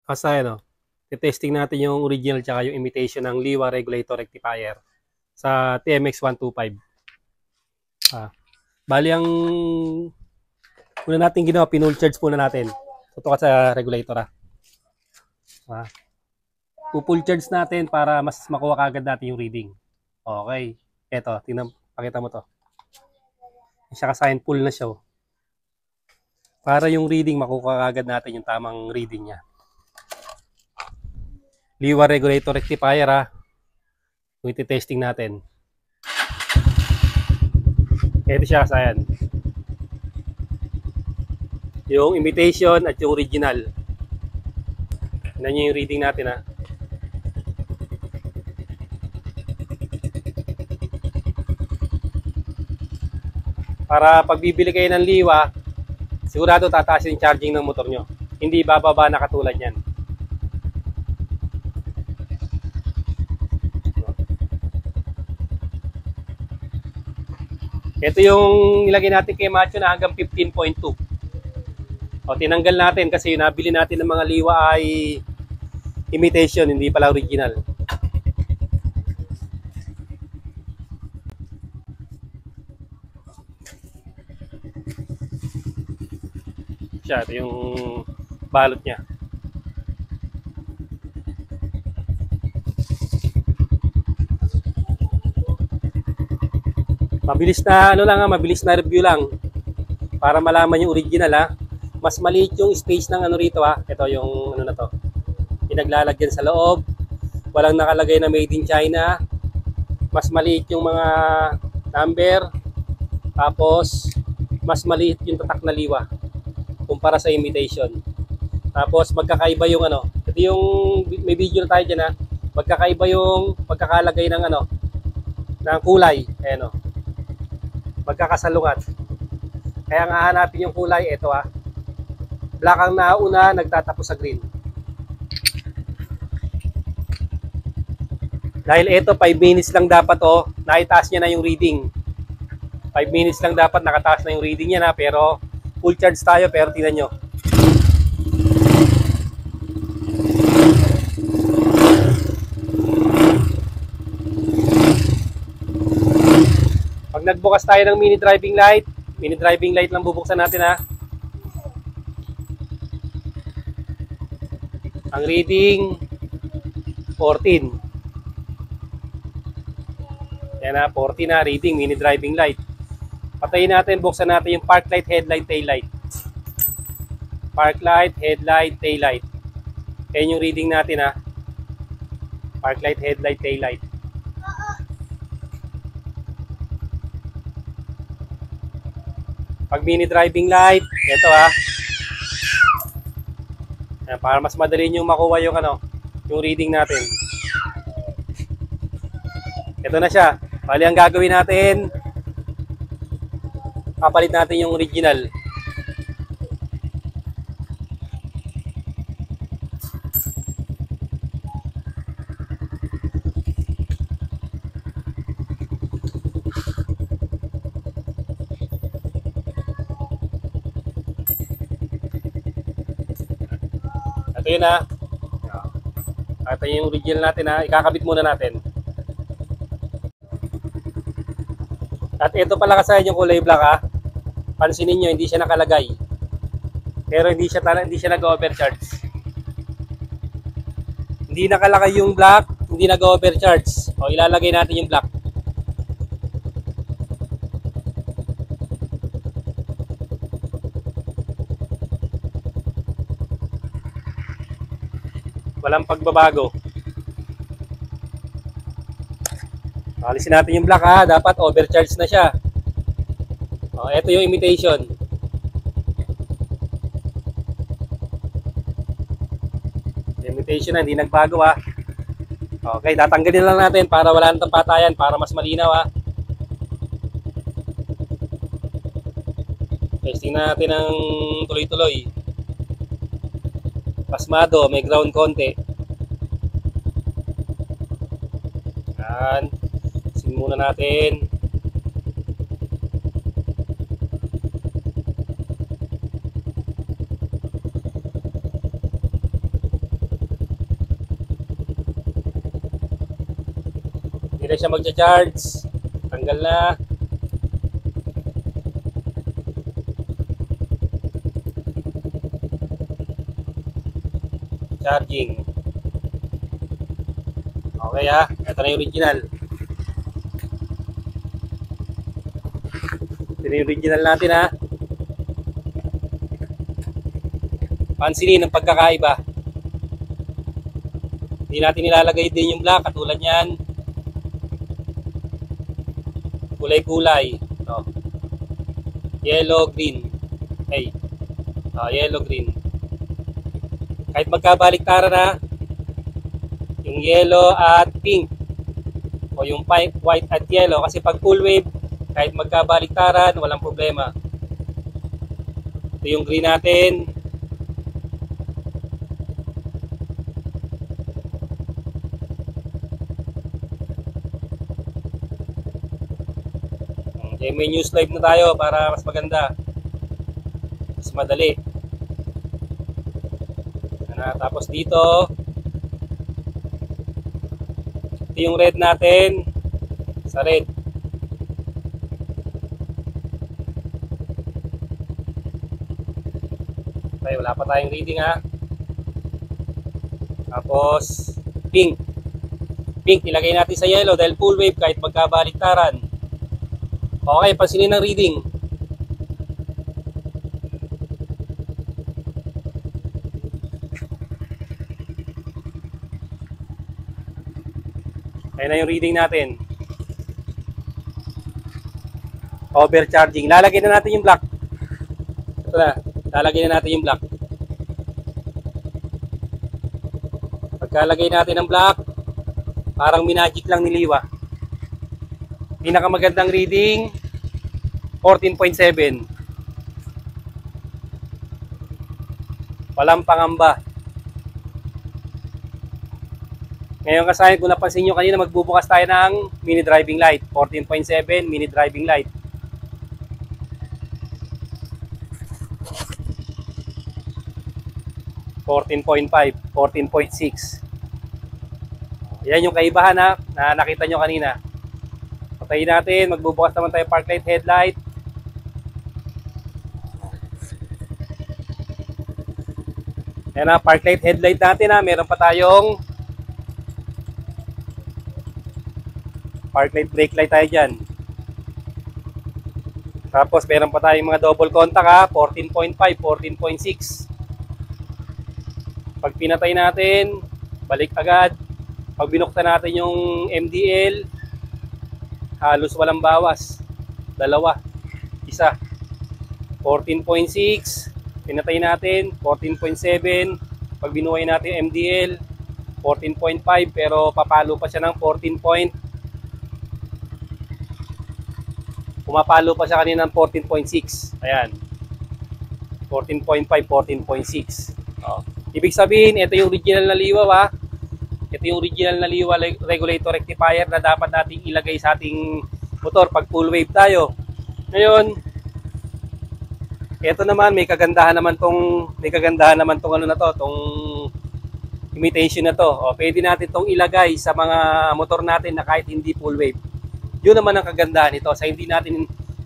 Kasi ano, testing natin yung original tsaka yung imitation ng Liwa Regulator Rectifier sa TMX125. Bali ang una natin ginawa, pinull charge muna natin. Tutukan sa regulator ah. Pull charge natin para mas makuha kagad natin yung reading. Okay. Eto, tingnan, pakita mo to. Siya kasahin full na siya. Para yung reading, makuha kagad natin yung tamang reading niya. Liwa Regulator Rectifier Kung iti-testing natin. Ito siya kasayan. Yung imitation at yung original. Tignan nyo yung reading natin Para pag bibili kayo ng Liwa, sigurado tataas yung charging ng motor nyo. Hindi bababa na katulad yan. Ito yung nilagay natin kay Macho na hanggang 15.2. O, tinanggal natin kasi yung nabili natin ng mga Liwa ay imitation, hindi pala original. Siya, ito yung balot niya. Mabilis na mabilis na review lang para malaman yung original Mas maliit yung space ng rito Ito yung na to. Pinaglalagyan sa loob. Walang nakalagay na made in China. Mas maliit yung mga number. Tapos mas maliit yung tatak na Liwa kumpara sa imitation. Tapos magkakaiba yung Ito yung may video na tayo diyan Magkakaiba yung pagkakalagay ng ng kulay. Ayan magkakasalungat. Kaya nga hanapin yung kulay, ito black ang nauna, nagtatapos sa green. Dahil ito, 5 minutes lang dapat naitaas niya na yung reading. 5 minutes lang dapat nakataas na yung reading niya pero full charge tayo, pero tingnan nyo. Pag nagbukas tayo ng mini driving light lang bubuksan natin Ang reading 14. Yan 14 reading mini driving light. Patayin natin, buksan natin yung park light, headlight, tail light. Park light, headlight, tail light. Yan yung reading natin Park light, headlight, tail light. Pag mini driving light, ito para mas madali nyo makuha yung yung reading natin. Ito na siya. Bali ang gagawin natin, papalit natin yung original. Ito yun Ito yung original natin ikakabit muna natin. At ito pala kasi yung kulay black Pansinin nyo, hindi siya nakalagay. Pero hindi siya nag-overcharge. Hindi nakalagay yung black, hindi nag-overcharge. O ilalagay natin yung black. Walang pagbabago. Alisin natin yung black dapat overcharge na siya. Ito yung imitation. Imitation hindi nagbago Okay, tatanggalin lang natin para wala nang patayan, para mas malinaw Testing natin ng tuloy-tuloy. Pasmado, may ground konti. Yan. Sin muna natin. Hindi na siya magcha-charge. Tanggal na. Charging. Okay ha. Ito na yung original. Ito na yung original natin ha. Pansinin ang pagkakaiba. Hindi natin nilalagay din yung black katulad yan. Kulay-kulay. No. Yellow, green. Hey. Yellow, green. Kahit magkabaliktaran na, yung yellow at pink. O yung white at yellow. Kasi pag full wave, kahit magkabaliktaran, walang problema. Ito yung green natin. Okay, may news live na tayo para mas maganda. Mas madali. Tapos dito, ito yung red natin. Sa red. Okay, wala pa tayong reading ha. Tapos, pink. Pink, ilagay natin sa yellow dahil full wave kahit magkabaliktaran. Okay, pansinin ang reading. Ayan na yung reading natin. Overcharging. Lalagay na natin yung black. Ito na. Lalagay na natin yung black. Pagkalagay natin ng black, parang minagic lang ni Liwa. Pinakamagandang reading, 14.7. Walang pangamba. Ngayon kasi kung napansin nyo kanina, magbubukas tayo ng mini driving light. 14.7 mini driving light. $14.5, 14.6. Yan yung kaibahan ha, na nakita nyo kanina. Patayin natin, magbubukas naman tayo park light, headlight. Yan na, park light, headlight natin ha. Meron pa tayong park light, brake light tayo dyan. Tapos meron pa tayong mga double contact ha, 14.5, 14.6. Pag pinatay natin, balik agad. Pag binuktan natin yung MDL, halos walang bawas. Dalawa, isa. 14.6, pinatay natin, 14.7. Pag binuhay natin yung MDL, 14.5, pero papalo pa siya ng 14 point. Pumapalo pa siya kanina ng 14.6. Ayan. 14.5, 14.6. Oh. Ibig sabihin, ito yung original na liwa ha. Ito yung original na liwa regulator rectifier na dapat nating ilagay sa ating motor pag full wave tayo. Ngayon, ito naman may kagandahan naman tong ano na to, tong imitation na to. O, pwede natin tong ilagay sa mga motor natin na kahit hindi full wave. Yun naman ang kagandahan nito. Sa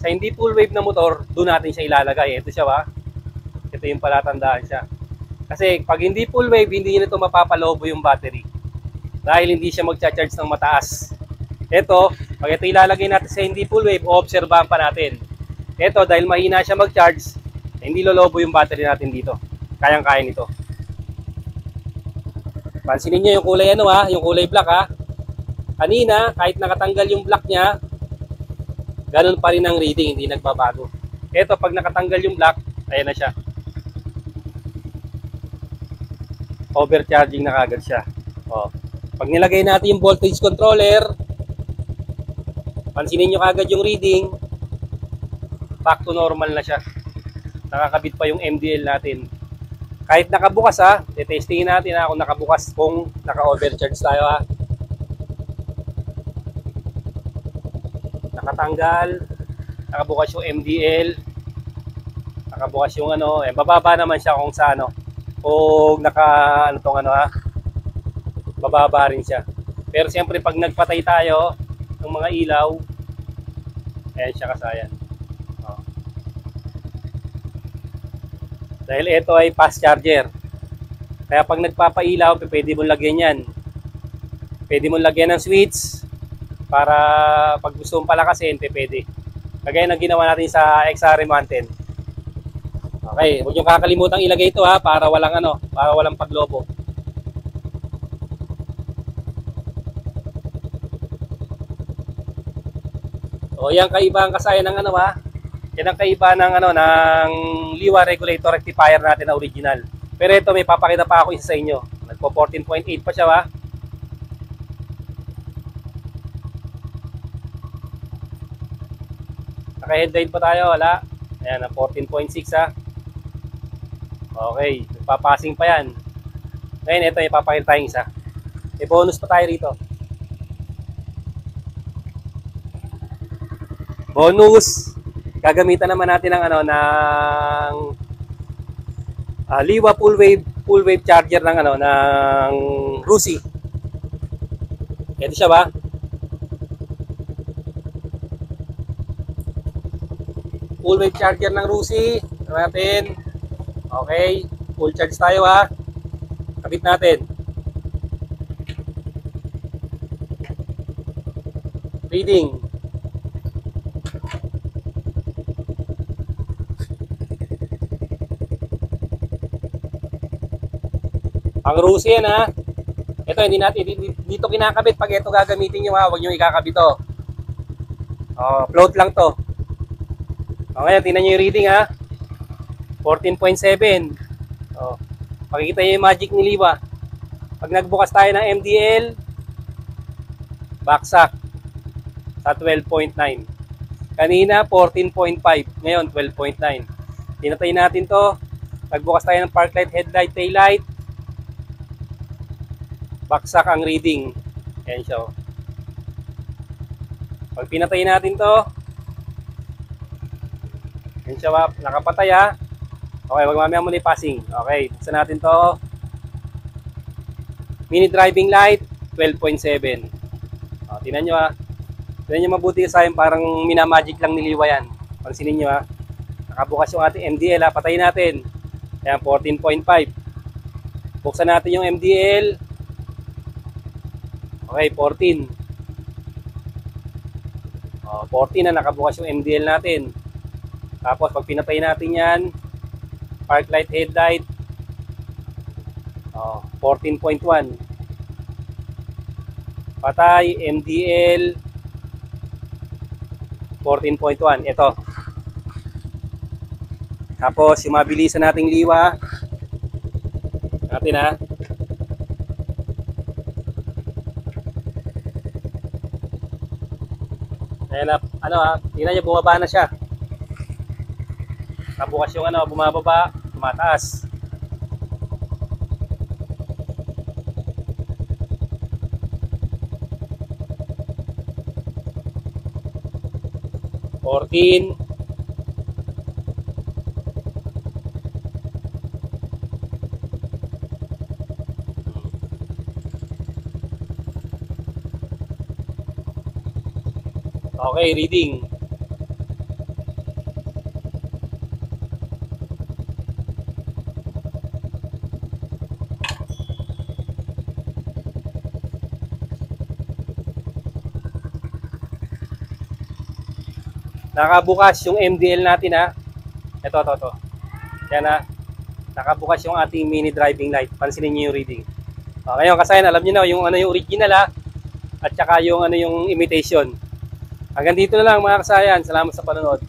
hindi full wave na motor, doon natin siya ilalagay. Ito siya ha. Ito yung palatandaan siya. Kasi pag hindi full wave, hindi nito mapapalobo yung battery. Dahil hindi siya magcha-charge ng mataas. Ito, pag ito ilalagay natin sa hindi full wave, oobserbahan pa natin. Ito, dahil mahina siya mag-charge, hindi lolobo yung battery natin dito. Kayang-kaya nito. Pansinin nyo yung kulay ano ha, yung kulay black ha. Kanina, kahit nakatanggal yung black niya, ganun pa rin ang reading, hindi nagbabago. Ito, pag nakatanggal yung black, ayan na siya. Overcharging na kagad siya. O, pag nilagay natin yung voltage controller, pansinin nyo kagad yung reading, back to normal na siya. Nakakabit pa yung MDL natin. Kahit nakabukas ha, testingin natin ha kung nakabukas, kung naka-overcharge tayo ha. Nakatanggal, nakabukas yung MDL, nakabukas yung ano, bababa naman siya kung sa ano. Kung bababa rin siya. Pero siyempre pag nagpatay tayo, ng mga ilaw. Ayan siya kasayan. Oh. Dahil ito ay fast charger. Kaya pag nagpapailaw, pwede mong lagyan yan. Pwede mong lagyan ng switch para pag gusto mong palakasin, pwede. Kagaya ng ginawa natin sa XRM110. Okay, huwag niyong kakalimutang ilagay ito ha, para walang paglobo. O yan kaiba ang kasaya ng yan ang kaiba ng ng liwa regulator rectifier natin na original. Pero ito may papakita pa ako isa sa inyo. Nagpo 14.8 pa siya ha. Naka-headlight pa tayo, wala. Ayan, 14.6 ha. Okay, nagpapassing pa yan. Ngayon, ito, ipapakita tayong isa. May bonus pa tayo rito. Bonus! Gagamitan naman natin ng Liwa full wave charger ng Rusi. Ito siya ba? Full wave charger ng Rusi. Ito natin. Okay, full charge tayo ha. Kabit natin. Reading. Ang Rusi yan ha. Ito hindi natin dito kinakabit. Pag ito gagamitin nyo ha, huwag nyo ikakabit to. Float lang to. Ngayon tingnan nyo yung reading ha. 14.7. Pakikita nyo yung magic ni Liwa. Pag nagbukas tayo ng MDL, baksak sa 12.9. Kanina 14.5. Ngayon 12.9. Tinatay natin to. Nagbukas tayo ng park light, headlight, tail light. Baksak ang reading. Ayan siya. Pag pinatay natin to, ayan siya, nakapatay ha. Okay, wag mamaya muli passing. Okay, buksan natin to. Mini driving light, 12.7. Tingnan nyo ha. Tingnan nyo mabuti sa akin, parang minamagic lang niliwa yan. Pansinin nyo ha. Nakabukas yung ating MDL ha. Patayin natin. Ayan, 14.5. Buksan natin yung MDL. Okay, 14. 14 na nakabukas yung MDL natin. Tapos pag pinatay natin yan, park light, headlight, 14.1. Patay, MDL, 14.1. Ito. Tapos yung mabilisan nating liwa natin ha. Ayan na, tingnan nyo, bumaba na siya. Nabukas yung bumababa, tumataas. $14. Okay, reading. Nakabukas yung MDL natin ha. Ito. Yan ha. Nakabukas yung ating mini driving light. Pansinin niyo yung reading. Ngayon kasayan, alam niyo na yung yung original ha. At saka yung yung imitation. Hanggang dito na lang mga kasayan. Salamat sa panonood.